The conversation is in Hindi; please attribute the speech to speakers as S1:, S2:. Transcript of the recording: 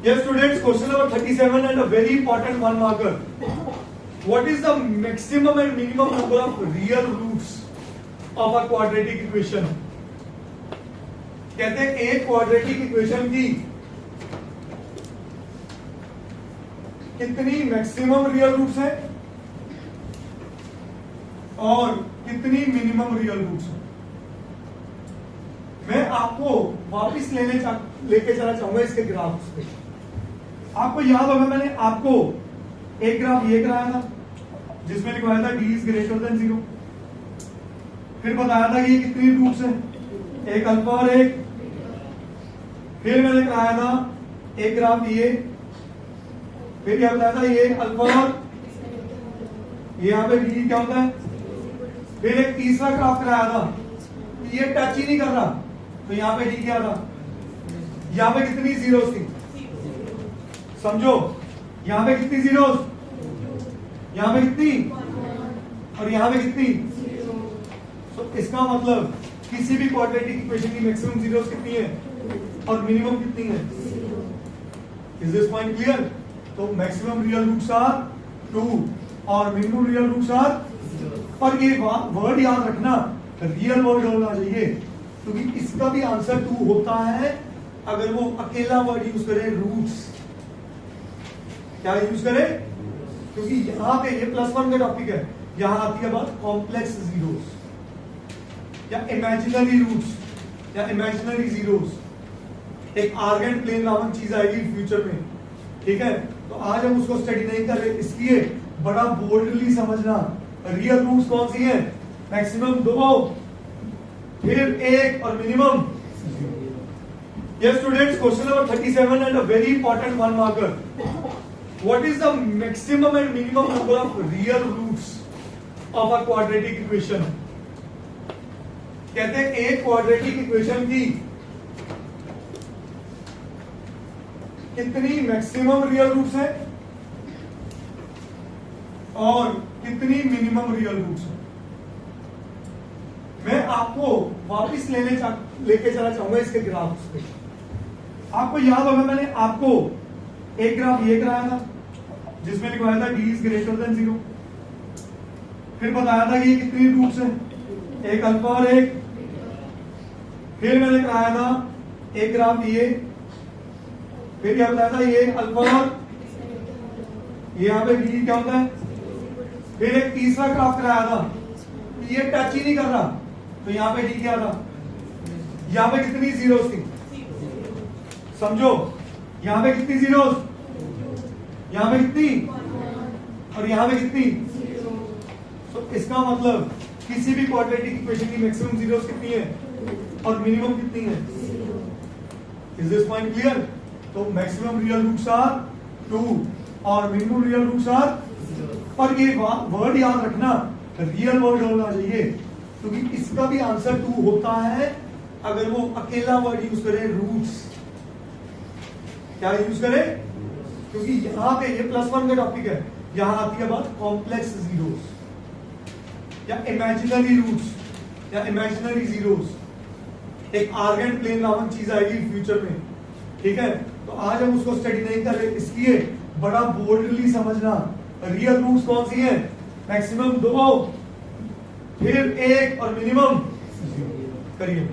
S1: Yes, students, question number 37 and a very important one marker. What is the maximum and minimum number of real roots of a quadratic equation? कहते हैं एक क्वाड्रेटिक इक्वेशन की कितनी मैक्सिमम रियल रूट्स हैं और कितनी मिनिमम रियल रूट्स हैं। मैं आपको वापस लेके चला चाहूंगा इसके ग्राफ्स पे। आपको याद होगा मैंने आपको एक ग्राफ ये कराया था जिसमें लिखवाया था d इज ग्रेटर देन 0, फिर बताया था कि ये कितनी रूट्स हैं, एक अल्फा और एक, फिर मैंने कराया था एक ग्राफ ये, फिर क्या बताया था ये अल्फा और ये यहाँ पे d क्या होता है, फिर एक तीसरा ग्राफ कराया था ये टच ही नहीं कर रहा तो यहाँ पे d क्या था, यहाँ पे कितनी जीरोस थी समझो, यहाँ पे कितनी जीरोस, यहाँ पे कितनी और यहाँ पे कितनी। तो इसका मतलब किसी भी क्वाड्रेटिक इक्वेशन की मैक्सिमम जीरोस कितनी है और मिनिमम कितनी है। Is this point clear. तो मैक्सिमम रियल रूट्स आर 2 और मिनिमम रियल रूट्स आर, और ये वर्ड याद रखना रियल वर्ड होना चाहिए क्योंकि इसका भी आंसर 2 होता है अगर वो अकेला वर्ड यूज करे रूट्स। क्या यूज करे, क्योंकि यहां पे ये +1 का टॉपिक है, यहां आती है बात कॉम्प्लेक्स जीरोस या इमेजिनरी रूट्स या इमेजिनरी जीरोस। एक आर्गेन प्लेन नामक चीज आएगी फ्यूचर में, ठीक है। तो आज हम उसको स्टडी नहीं कर रहे, इसलिए बड़ा बोल्डली समझना रियल रूट्स कौन सी है, मैक्सिमम 2 फिर 1 और minimum. Yes students, question number 37 and a very important one marker. What is the maximum and minimum number of real roots of a quadratic equation? कहते हैं एक क्वाड्रेटिक इक्वेशन की कितनी मैक्सिमम रियल रूट्स हैं और कितनी मिनिमम रियल रूट्स हैं। मैं आपको वापस लेके चला चाहूंगा इसके ग्राफ्स पे। आपको याद होगा मैंने आपको एक ग्राफ ये कराया था जिसमें लिखवाया था d इज ग्रेटर देन 0, फिर बताया था कि ये कितनी रूट्स हैं, एक अल्फा और एक, फिर मैंने कराया था एक ग्राफ ये, फिर क्या बताया था ये अल्फा और ये यहाँ पे d क्या होता है, फिर एक तीसरा ग्राफ कराया था ये टच ही नहीं कर रहा तो यहाँ पे d क्या था, यहाँ पे कितनी जीरोस थी समझो, यहाँ पे कितनी जीरोस, यहाँ पे कितनी और यहाँ पे कितनी। तो इसका मतलब किसी भी क्वाड्रेटिक इक्वेशन की मैक्सिमम जीरोस कितनी है और मिनिमम कितनी है। Is this point clear. तो मैक्सिमम रियल रूट्स आर 2 और मिनिमम रियल रूट्स आर, और ये वर्ड याद रखना रियल वर्ड होना चाहिए क्योंकि इसका भी आंसर 2 होता है अगर वो अकेला वर्ड यूज करे रूट्स। क्या यूज करे, क्योंकि यहां पे ये +1 का टॉपिक है, यहां आती है बात कॉम्प्लेक्स जीरोस या इमेजिनरी रूट्स या इमेजिनरी जीरोस। एक आर्गेन प्लेन नामक चीज आएगी फ्यूचर में, ठीक है। तो आज हम उसको स्टडी नहीं कर रहे, इसलिए बड़ा बोल्डली समझना रियल रूट्स कौन सी है, मैक्सिमम 2 फिर 1 और मिनिमम। करिए